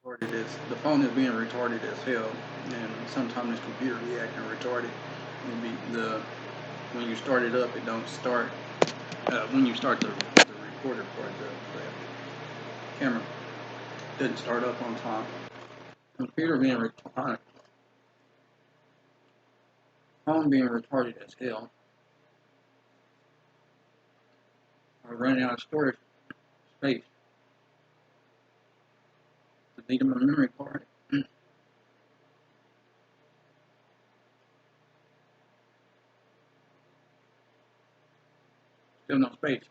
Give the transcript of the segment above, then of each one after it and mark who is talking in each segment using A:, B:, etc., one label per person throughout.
A: retarded as the phone is being retarded as hell, and sometimes this computer be acting retarded. The when you start it up, it don't start. When you start the recorder part, the camera didn't start up on time. Computer being retarded, phone being retarded as hell, or running out of storage space. Deleting my memory card. Still no space.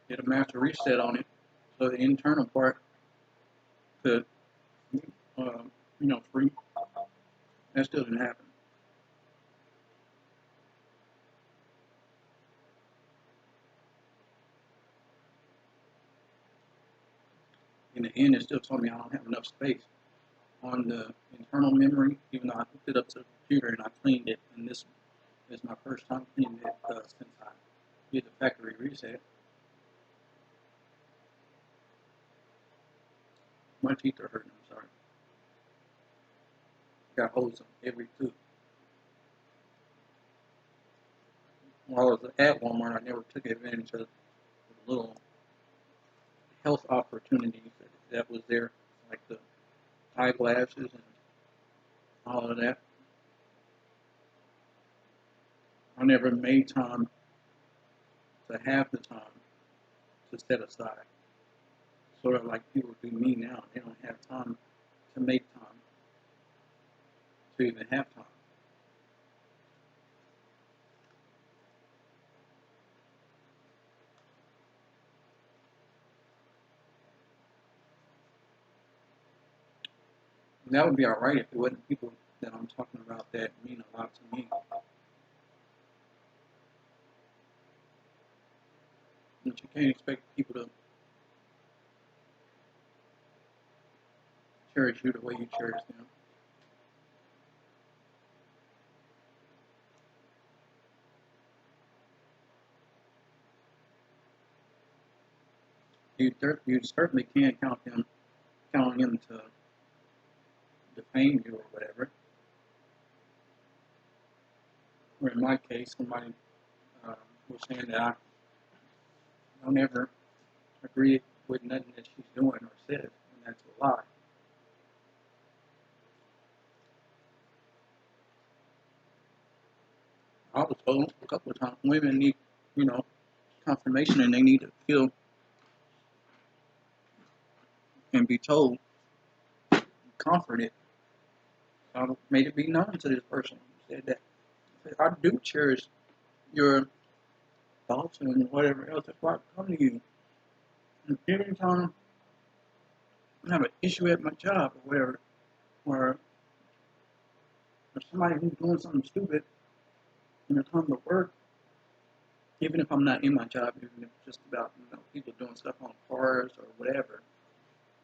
A: Did a master reset on it, so the internal part could, uh, free. That still didn't happen. In the end, it still told me I don't have enough space on the internal memory, even though I hooked it up to the computer and I cleaned it. And this is my first time cleaning it since I did the factory reset. My teeth are hurting. I'm sorry. Got holes in every tooth. While I was at Walmart, I never took advantage of the little health opportunities that was there, like the eyeglasses and all of that. I never made time to have the time to set aside. Sort of like people do me now. They don't have time to make time to even have time. And that would be alright if it wasn't people that I'm talking about that mean a lot to me. But you can't expect people to cherish you the way you cherish them. You certainly can't count on him to defame you or whatever. Or in my case, somebody was saying that I don't ever agree with nothing that she's doing or says, and that's a lie. I was told a couple of times women need, you know, confirmation and they need to feel and be told, comforted. I made it be known to this person who said that. I do cherish your thoughts and whatever else. That's why I come to you. And every time I have an issue at my job or whatever, or somebody who's doing something stupid and they come to work, even if I'm not in my job, even if it's just about people doing stuff on cars or whatever,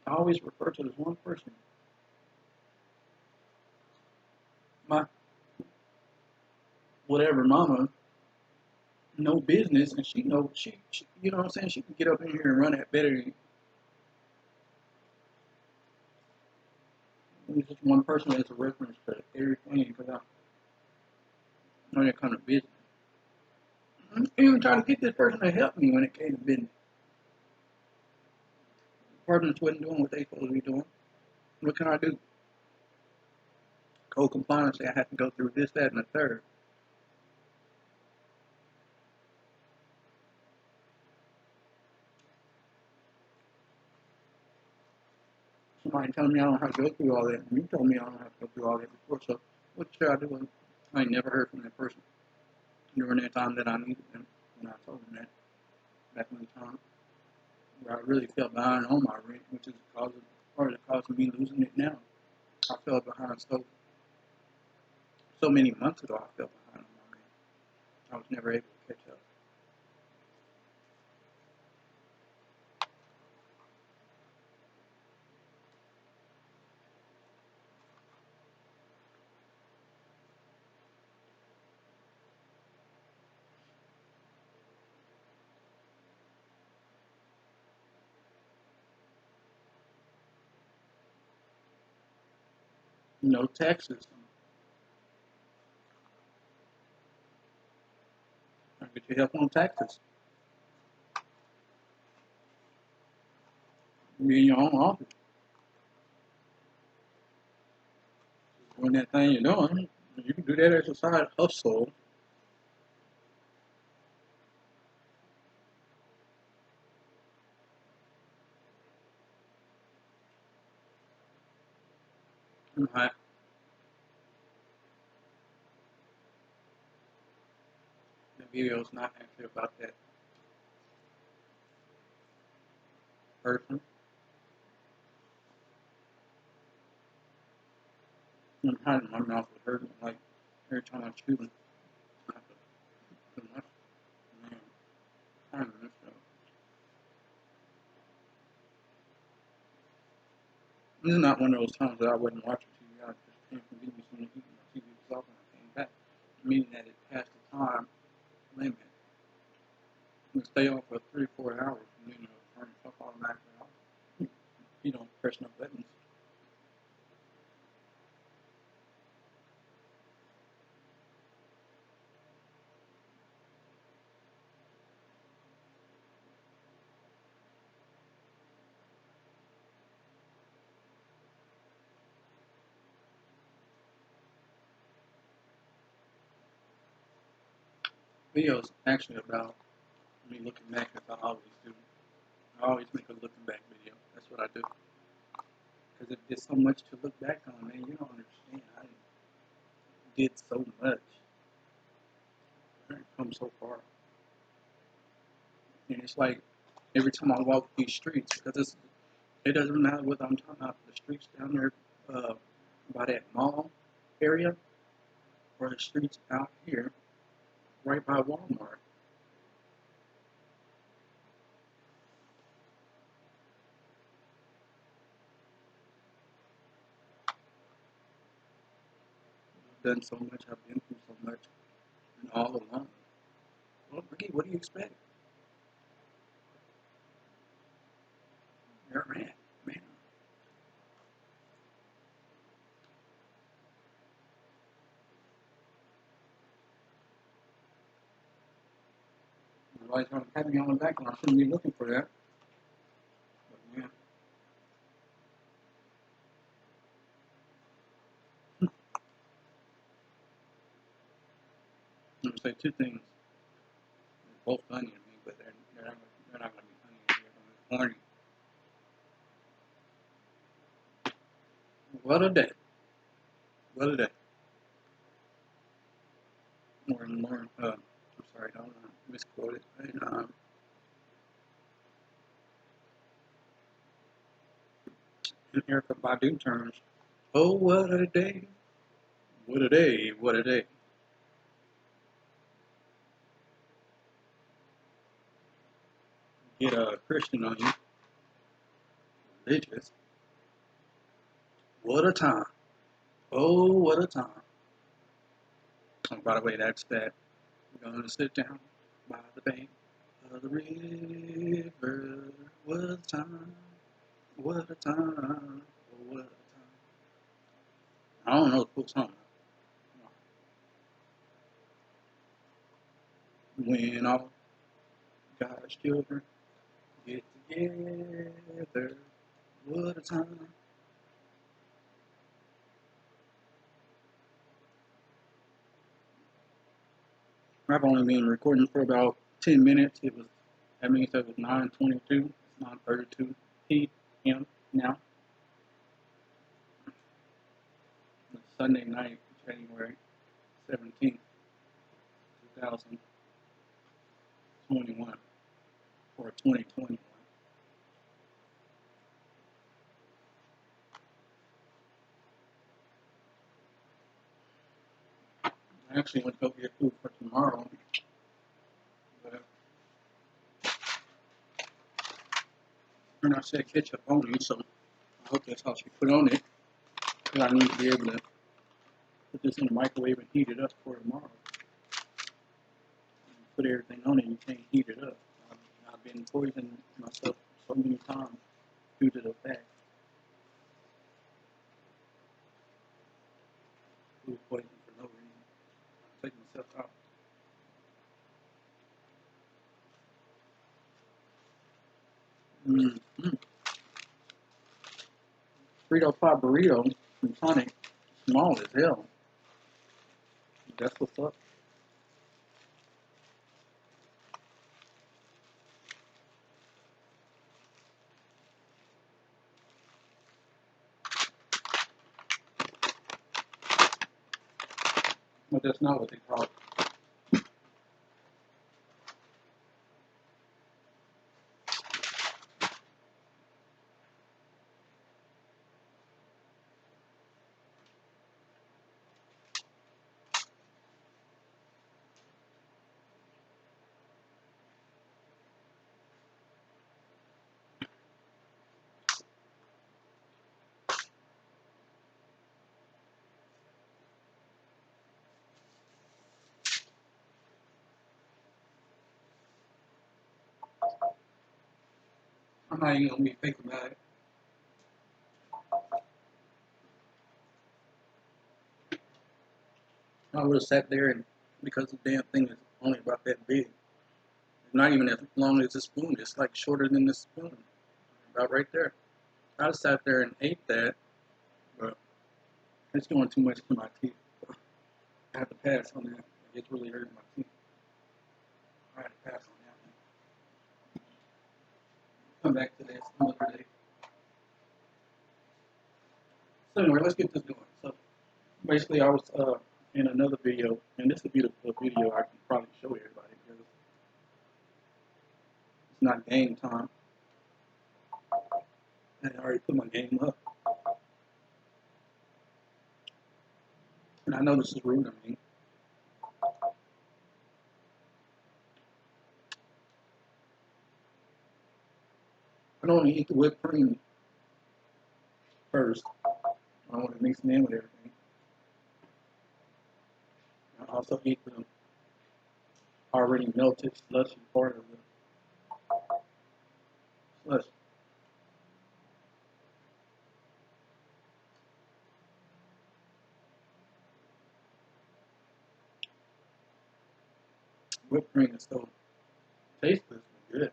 A: I always refer to this one person. My whatever mama, no business, and she know she you know what I'm saying. She can get up in here and run that better than just one person as a reference to everything because I know that kind of business. I'm even trying to get this person to help me when it came to business. Partners wasn't doing what they supposed to be doing. What can I do? Code compliance say I have to go through this, that, and the third. Somebody telling me I don't have to go through all that, and you told me I don't have to go through all that before. So what should I do? I ain't never heard from that person during that time that I needed them. When I told them that back in the time where I really felt behind on my rent, which is part of the cause of me losing it now. I fell behind so many months ago. I fell behind on my rent. I was never able to catch up. tax system. I get your help on taxes. Be in your own office. Doing that thing you're doing, you can do that as a side hustle. My the video is not actually about that person. I'm hiding my mouth with hurting like every time I chew. I have to too much. Man, I miss that. This is not one of those times that I wasn't watching TV. I just came from getting something to eat. My TV was off and I came back, meaning that it passed the time limit. You can stay on for 3 or 4 hours and then turn the stuff automatically off. You don't press no buttons. Videos actually about me looking back as I always do. I always make a looking back video. That's what I do. Because there's so much to look back on, man. You don't understand. I did so much. I've come so far. And it's like every time I walk these streets, because it doesn't matter what I'm talking about, the streets down there by that mall area or the streets out here right by Walmart. I've done so much, I've been through so much, and all alone. Well, Ricky, what do you expect? You're a man, man. Everybody's going to pat me on the back, and I shouldn't be looking for that. But yeah, I'm going to say two things. They're both funny to me, but they're not going to be funny if you're horny. What a day. What a day. I'm sorry, I don't misquote it. And, in Erykah Badu terms, oh, what a day. What a day. What a day. Get a Christian on you. Religious. What a time. Oh, what a time. Oh, by the way, that's that. We're going to sit down by the bank of the river. What a time. What a time. Oh, what a time. I don't know the full song. When all God's children get together. What a time. I've only been recording for about 10 minutes. That means it was 9:22. It's 9:32 p.m. now. It's Sunday night, January 17th, 2021 or 2021. I actually went to go get food for tomorrow, but and I said ketchup only, so I hope that's how she put on it. Because I need to be able to put this in the microwave and heat it up for tomorrow. Put everything on it, you can't heat it up. I've been poisoning myself so many times due to the fact. Mm-hmm. Frito Pie burrito from Sonic, small as hell. That's what's up. But that's not what they call it. I'm not even gonna be fake about it. I would have sat there and because the damn thing is only about that big. It's not even as long as a spoon. It's like shorter than the spoon. About right there. I just sat there and ate that, but it's doing too much to my teeth. I have to pass on that. It's really hurting my teeth. I had to pass on that one. Come back to this another day. So anyway, let's get this going. So basically, I was in another video, and this would be the video I can probably show everybody because it's not game time. And I already put my game up, and I know this is rude of me. I don't want to eat the whipped cream first. I want to mix it in with everything. I also eat the already melted slushy part of the slush. Whipped cream is so tasteless and good.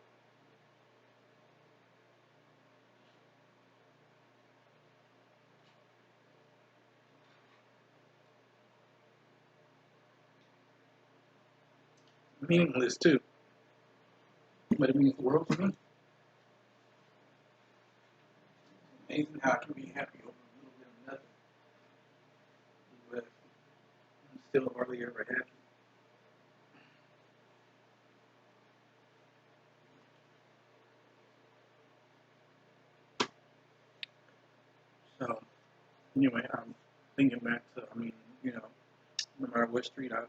A: Meaningless too, but it means the world to me. Amazing how I can be happy over a little bit of nothing, but I'm still hardly ever happy. So anyway, I'm thinking back to, no matter what street I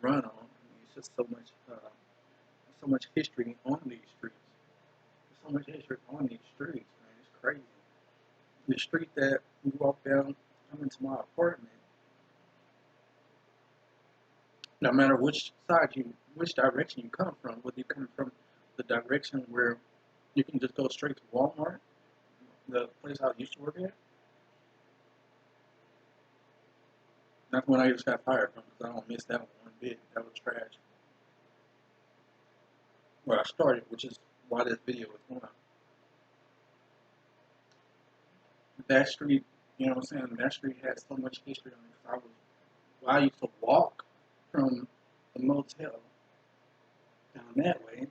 A: run on, it's just so much history on these streets. There's so much history on these streets, man. It's crazy. The street that we walk down, coming to my apartment, no matter which direction you come from, whether you come from the direction where you can just go straight to Walmart, the place I used to work at, that's when I just got fired from because I don't miss that one bit. That was trash. Where I started, which is why this video is going on. That street, you know what I'm saying? That street has so much history on it. I used to walk from the motel down that way,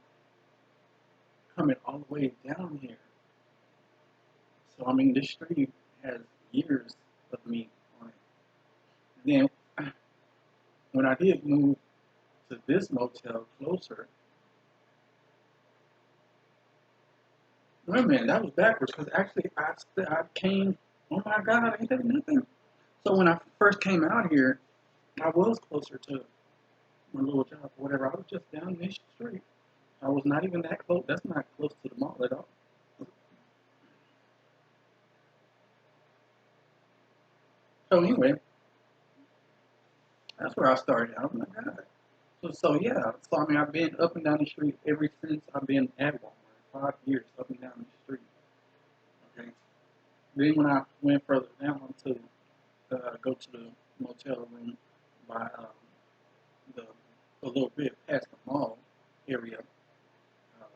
A: coming all the way down here. So I mean, this street has years of me on it. Then when I did move to this motel closer, wait a minute, that was backwards because actually I came. Oh my God, ain't that nothing? So when I first came out here, I was closer to my little job or whatever. I was just down this street. I was not even that close. That's not close to the mall at all. So anyway, that's where I started. Oh my God. So yeah. So I mean, I've been up and down the street ever since I've been at Walmart. 5 years up and down the street. Okay. Then when I went further down to go to the motel room by the a little bit past the mall area,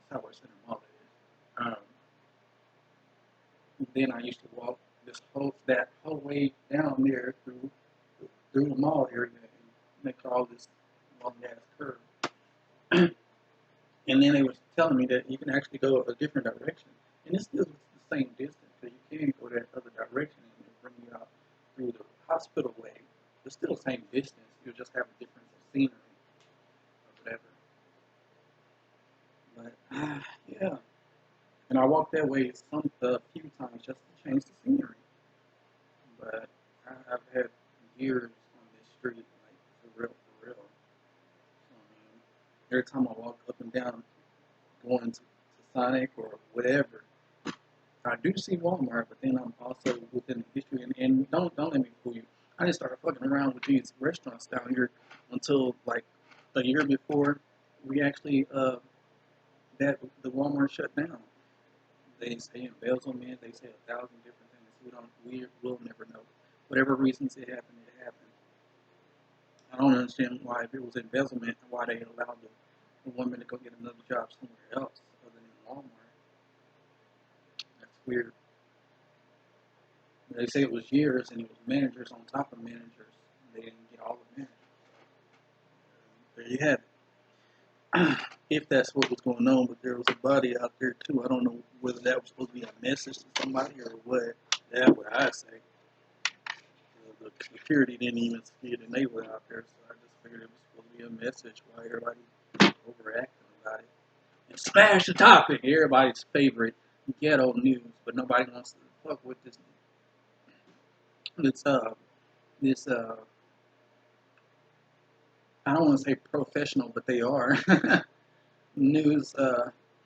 A: Southwest Center Mall. That is. then I used to walk that whole way down there through the mall area and make all this long ass curve. And then they was telling me that you can actually go a different direction, and it's still the same distance. So you can go that other direction and it'll bring you out through the hospital way. It's still the same distance. You'll just have a difference of scenery or whatever. But yeah, and I walked that way a few times just to change the scenery. But I've had years on this street, like for real. So, every time I walk up and down, going to Sonic or whatever, I do see Walmart, but then I'm also within the history. And don't let me fool you. I didn't start fucking around with these restaurants down here until like a year before we actually that the Walmart shut down. They say embezzlement. They say 1,000 different things. We'll never know. Whatever reasons it happened, it happened. I don't understand why, if it was embezzlement, why they allowed the woman to go get another job somewhere else other than Walmart. That's weird. They say it was years and it was managers on top of managers. They didn't get all the managers. There you have it. If that's what was going on, but there was a body out there too. I don't know whether that was supposed to be a message to somebody or what. That's what I say. The security didn't even see it and they were out there, so I just figured it was supposed to be a message while everybody overacting about it. And smash the topic, everybody's favorite ghetto news, but nobody wants to fuck with this this I don't want to say professional, but they are news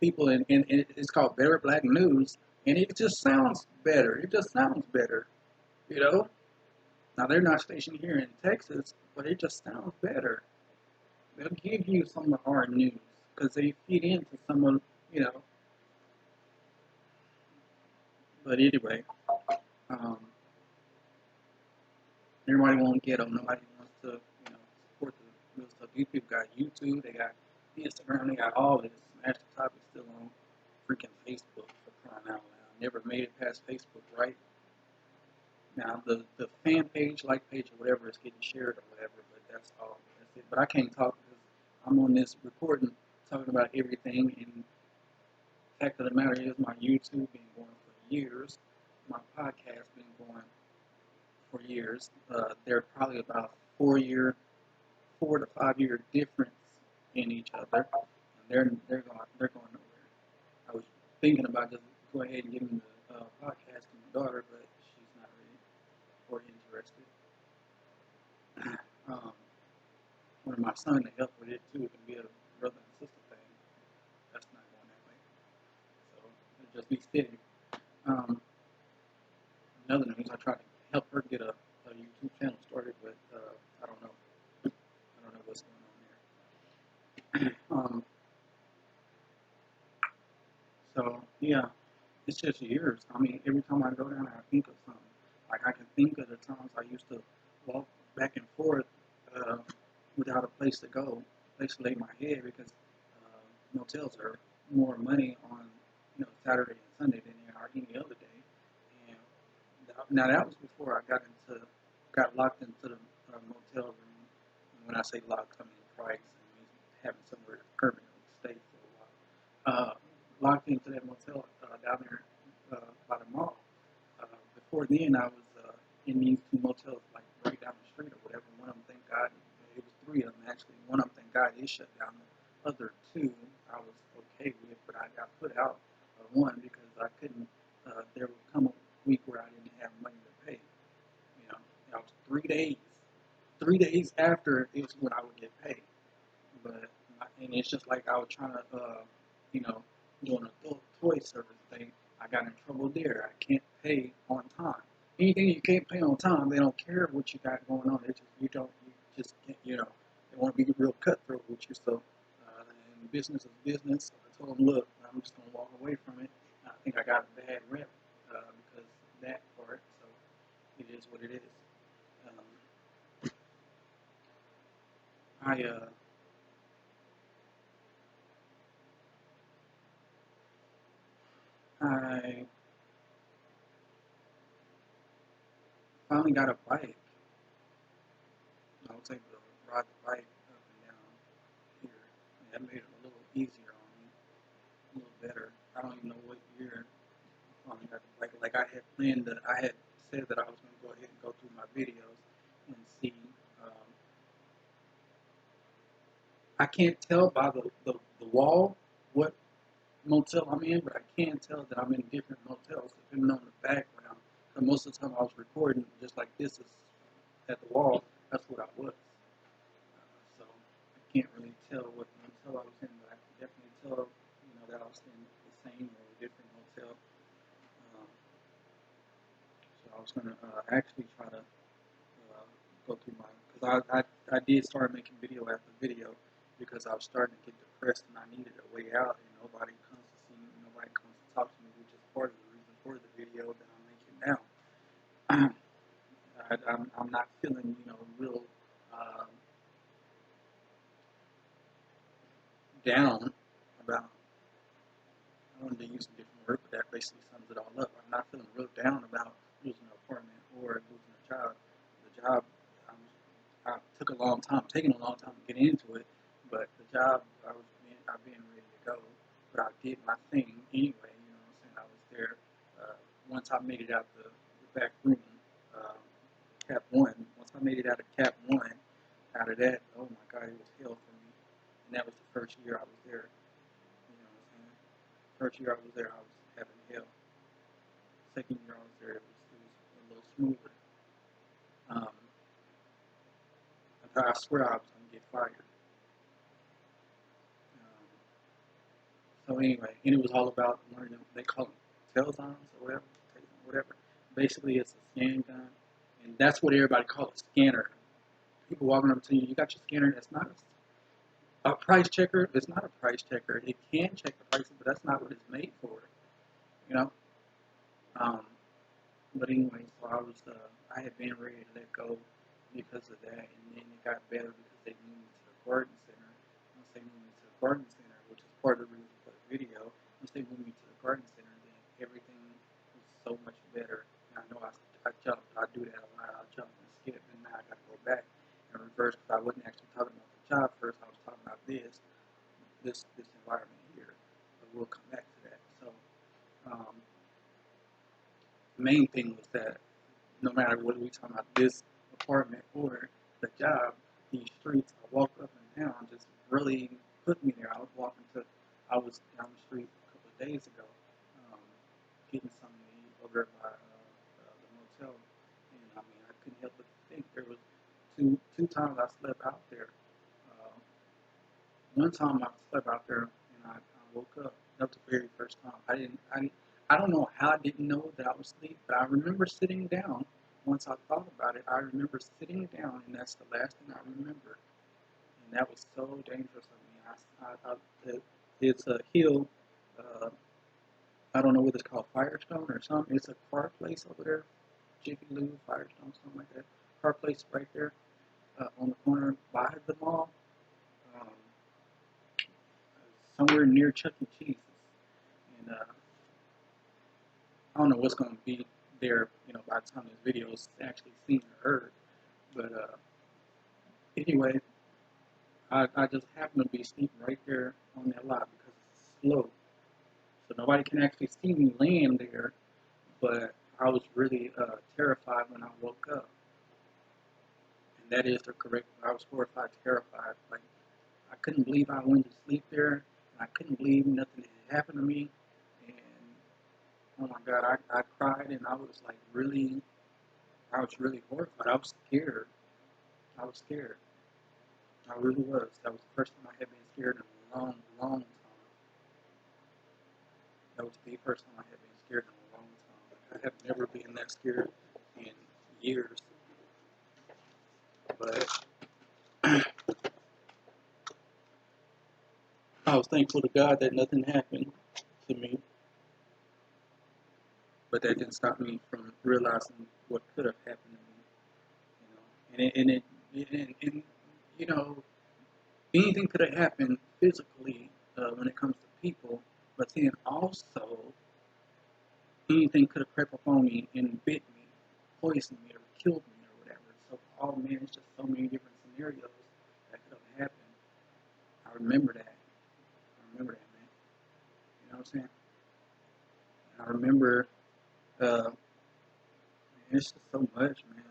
A: people, and it's called Better Black News, and it just sounds better. It just sounds better, you know. Now they're not stationed here in Texas, but it just sounds better. They'll give you some of our news because they feed into some of, you know. But anyway, um, everybody won't get them. Nobody wants to, support the real stuff. These people got YouTube, they got Instagram, they got all this. Smash the Top is still on freaking Facebook for crying out loud. Never made it past Facebook, right? Now the fan page, like page, or whatever is getting shared or whatever, but that's all. That's it. But I can't talk because I'm on this recording talking about everything. And the fact of the matter is, my YouTube been going for years. My podcast been going for years. They're probably about 4 to 5 year difference in each other, and they're going nowhere. I was thinking about just go ahead and giving the podcast to my daughter, but she's not ready or interested. Um, One of my son to help with it too. It can be a brother and sister thing. That's not going that way. So it'll just be steady. Um, Another news, I tried to help her get a YouTube channel started, but I don't know. I don't know what's going on there. So yeah, it's just years. I mean, every time I go down, I think of something. Like I can think of the times I used to walk back and forth uh, without a place to go, a place to lay my head, because motels are more money on Saturday and Sunday than they are any other day. And now that was before I got locked into the motel room. And when I say locked, I mean price and having somewhere to permanently stay for a while. Locked into that motel down there by the mall. Before then, I was in these two motels like right down the street or whatever. One of them, thank God, it was three of them actually. One of them, thank God, is shut down. The other two, I was okay with, but I got put out of one because I couldn't. There would come a week where I didn't have money to pay. That was 3 days. 3 days after is when I would get paid. But and it's just like I was trying to, doing a toy service thing. I got in trouble there. I can't pay on time. Anything you can't pay on time, they don't care what you got going on. They just you just can't, they want to be real cutthroat with you. So, and business is business. So I told them, look, I'm just gonna walk away from it. I think I got a bad rep because of that part. So it is what it is. I I finally got a bike. I was able to ride the bike up and down here. And that made it a little easier on me, a little better. I don't even know what year I finally got the bike. Like I had planned that I had said that I was going to go ahead and go through my videos and see. Um, I can't tell by the wall what motel I'm in, but I can tell that I'm in different motels depending on the background. And most of the time I was recording just like this is at the wall. That's what I was. So I can't really tell what motel I was in, but I can definitely tell, that I was in the same or a different motel. Um, so I was gonna actually try to go through my, because I did start making video after video because I was starting to get depressed and I needed a way out and nobody comes to see me, nobody comes to talk to me, which is part of the reason for the video that I'm making now. I'm not feeling, real um, down about, I wanted to use a different word, but that basically sums it all up. I'm not feeling real down about losing an apartment or losing a job. The job, I took a long time, taking a long time to get into it, but the job, I've been ready to go. But I did my thing anyway, you know what I'm saying? I was there. Once I made it out the back room, uh, Cap 1, once I made it out of Cap 1, out of that, oh my God, it was hell for me. And that was the first year I was there, you know what I'm saying? First year I was there, I was having hell. Second year I was there, it was a little smoother. Um, I swear I was going to get fired. So anyway, and it was all about one of them, they call them Telzons or whatever. Basically, it's a scan gun, and that's what everybody calls a scanner. People walking up to you, you got your scanner, that's not a price checker. It's not a price checker. It can check the prices, but that's not what it's made for, you know? Um, but anyway, so I had been ready to let go because of that, and then it got better because they moved me to the garden center. Once they moved me to the garden center, which is part of the reason for the video, once they moved me to the garden center, then everything was so much better. And I know I jumped, I do that a lot, I jump and skip, and now I got to go back and reverse because I wasn't actually talking about the job first, I was talking about this environment here. But we'll come back to that. So, um, the main thing was that no matter what we talking about, this apartment or the job, these streets, I walked up and down just really put me there. I was down the street a couple of days ago, um, getting something to eat over by the motel, and I mean I couldn't help but think there was two times I slept out there. Uh, One time I slept out there and I woke up. That was the very first time. I don't know how I didn't know that I was asleep, but I remember sitting down. Once I thought about it, I remember sitting down, and that's the last thing I remember. And that was so dangerous of me. It's a hill. Uh, I don't know what it's called, Firestone or something. It's a car place over there, Jiffy Lube, Firestone, something like that. Car place right there on the corner by the mall. Um, Somewhere near Chuck E. Cheese. And I don't know what's going to be there, by the time this video is actually seen or heard. But anyway, I just happen to be sleeping right there on that lot because it's slow. So nobody can actually see me laying there, but I was really terrified when I woke up. And that is the correct, I was horrified, terrified. Like, I couldn't believe I went to sleep there, and I couldn't believe nothing had happened to me. And oh my God, I cried and I was really horrified. I was scared. I was scared. I really was. That was the first time I had been scared in a long, long time. That was the first time I had been scared in a long time. I have never been that scared in years. But I was thankful to God that nothing happened to me. But that didn't stop me from realizing what could have happened to me. And anything could have happened physically when it comes to people, but then also anything could have crept up on me and bit me, poisoned me, or killed me or whatever. So, oh man, it's just so many different scenarios that could have happened. I remember that. I remember that, man. You know what I'm saying? And I remember, man, it's just so much, man.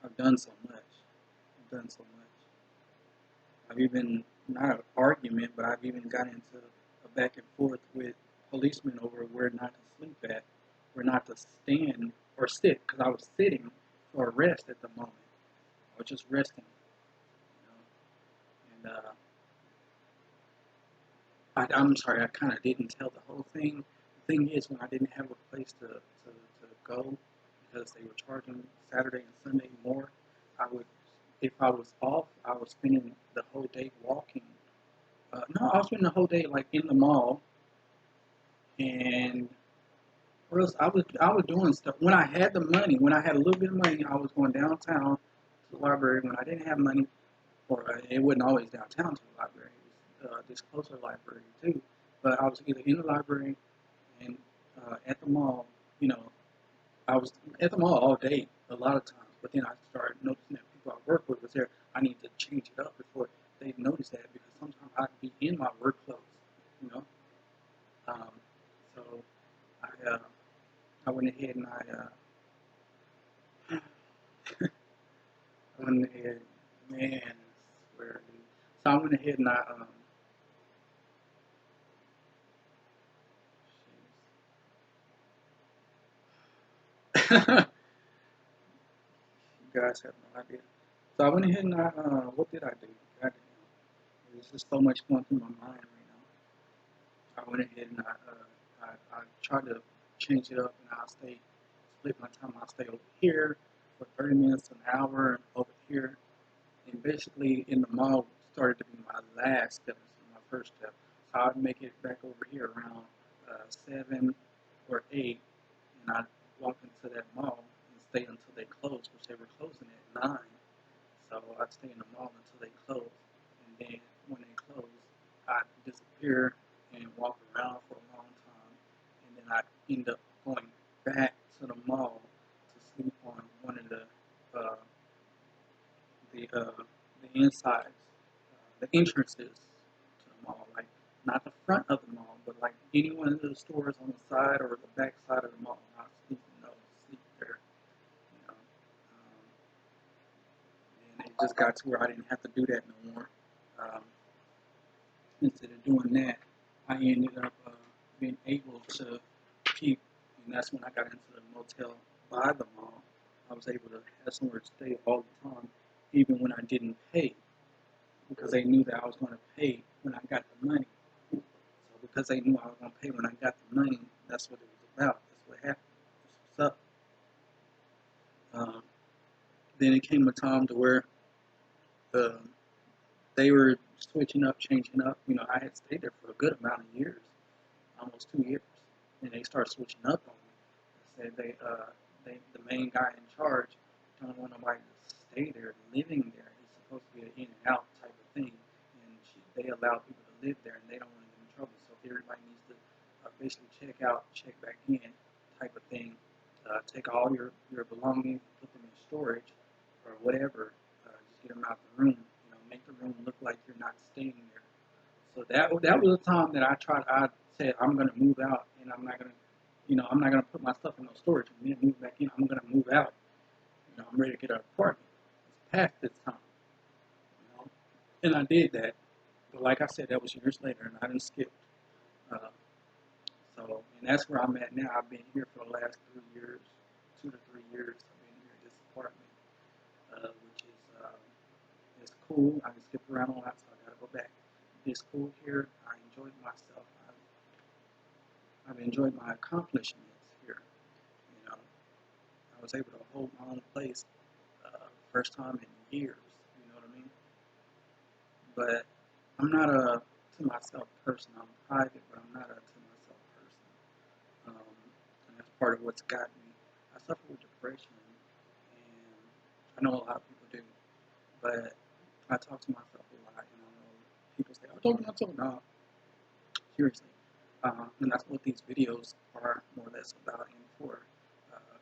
A: I've done so much. I've done so much. I've even, not an argument, but I've even gotten into a back and forth with policemen over where not to sleep at, where not to stand or sit, because I was sitting for a rest at the moment. I was just resting, you know. And I'm sorry, I kind of didn't tell the whole thing. The thing is, when I didn't have a place to go because they were charging Saturday and Sunday more, I would, if I was off, I was spending the whole day walking. No, I was spending the whole day like in the mall, and or else I was doing stuff. When I had the money, when I had a little bit of money, I was going downtown to the library. When I didn't have money, or it wasn't always downtown to the library, it was this closer library too. But I was either in the library and at the mall. You know, I was at the mall all day a lot of times. But then I started noticing that people I work with was there. I need to change it up before they notice that, because sometimes I'd be in my work clothes. You know, um, so I went ahead and I went ahead, man, I swear, dude. So I went ahead and you guys have no idea. So I went ahead and what did I do? Goddamn, there's just so much going through my mind right now. I went ahead and I tried to change it up, and I'll split my time. I'll stay over here for 30 minutes, an hour, and over here. And basically, in the mall started to be my last step, my first step. So I'd make it back over here around 7 or 8, and I'd walk into that mall and stay until they closed, which they were closing at 9. So I'd stay in the mall until they closed, and then when they closed, I'd disappear and walk around for a long time, and then I'd end up going back to the mall to sleep on one of uh, the insides, the entrances to the mall, like not the front of the mall, but like any one of the stores on the side or the back side of the mall. Not sleep, no, sleep there. You know, and it just got to where I didn't have to do that no more. Um, Instead of doing that, I ended up being able to keep, and that's when I got into the motel by the mall. I was able to have somewhere to stay all the time, even when I didn't pay, because they knew that I was going to pay when I got the money. So because they knew I was going to pay when I got the money, that's what it was about. That's what happened. That's what's up. Then it came a time to where uh, they were switching up, changing up. You know, I had stayed there for a good amount of years, almost 2 years, and they started switching up on me. They said the main guy in charge don't want nobody to stay there, living there. It's supposed to be an in and out type of thing, and they allow people to live there, and they don't want to get in trouble. So everybody needs to basically check out, check back in, type of thing. Take all your belongings, put them in storage, or whatever. Just get them out the room. You know, make the room look like you're not staying there. So that was a time that I said I'm gonna move out, and I'm not gonna put my stuff in no storage and then move back in. I'm gonna move out. You know, I'm ready to get an apartment. It's past this time. You know, and I did that. But like I said, that was years later, and I didn't skip. Uh, and that's where I'm at now. I've been here for the last 3 years, 2 to 3 years. I've been here at this apartment, which is it's cool. I can skip around a lot, so I gotta go back. It's cool here. I enjoyed myself. I've enjoyed my accomplishments here. You know, I was able to hold my own place first time in years. You know what I mean? But I'm not a to myself person. I'm private, but I'm not a to myself person. And that's part of what's got me. I suffer with depression, and I know a lot of people do, but I talk to myself a lot, and I know people say, "I talk to myself." No, seriously. And that's what these videos are more or less about and for,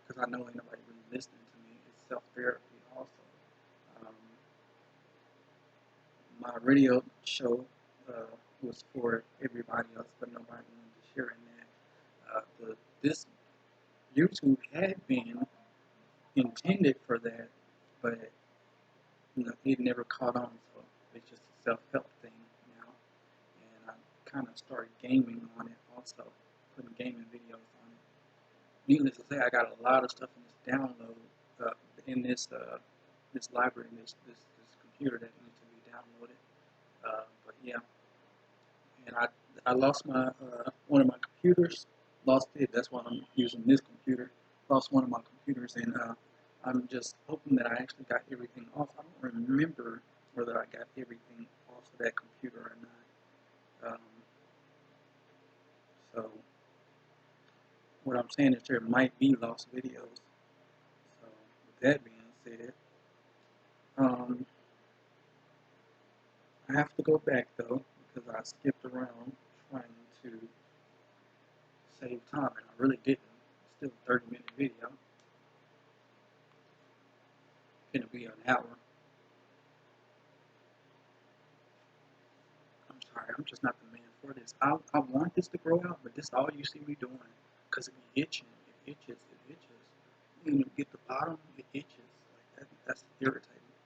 A: because I know ain't nobody really listening to me. It's my radio show was for everybody else, but nobody wanted to share in that. This YouTube had been intended for that, but it never caught on. So it's just a self-help thing now, and I kind of started gaming on it also, putting gaming videos on it. Needless to say, I got a lot of stuff in this download in this library, this computer that needs to be downloaded. But yeah, and I lost my one of my computers, lost it. That's why I'm using this computer. Lost one of my computers, and I'm just hoping that I actually got everything off. I don't remember whether I got everything off of that computer or not. So what I'm saying is there might be lost videos. So with that being said, um, I have to go back though because I skipped around trying to save time, and I really didn't. Still a 30-minute video. Gonna be an hour. I'm sorry, I'm just not the man for this. I want this to grow out, but this is all you see me doing. Because it be itching. It itches. It itches. You get the bottom, it itches. Like that's irritating.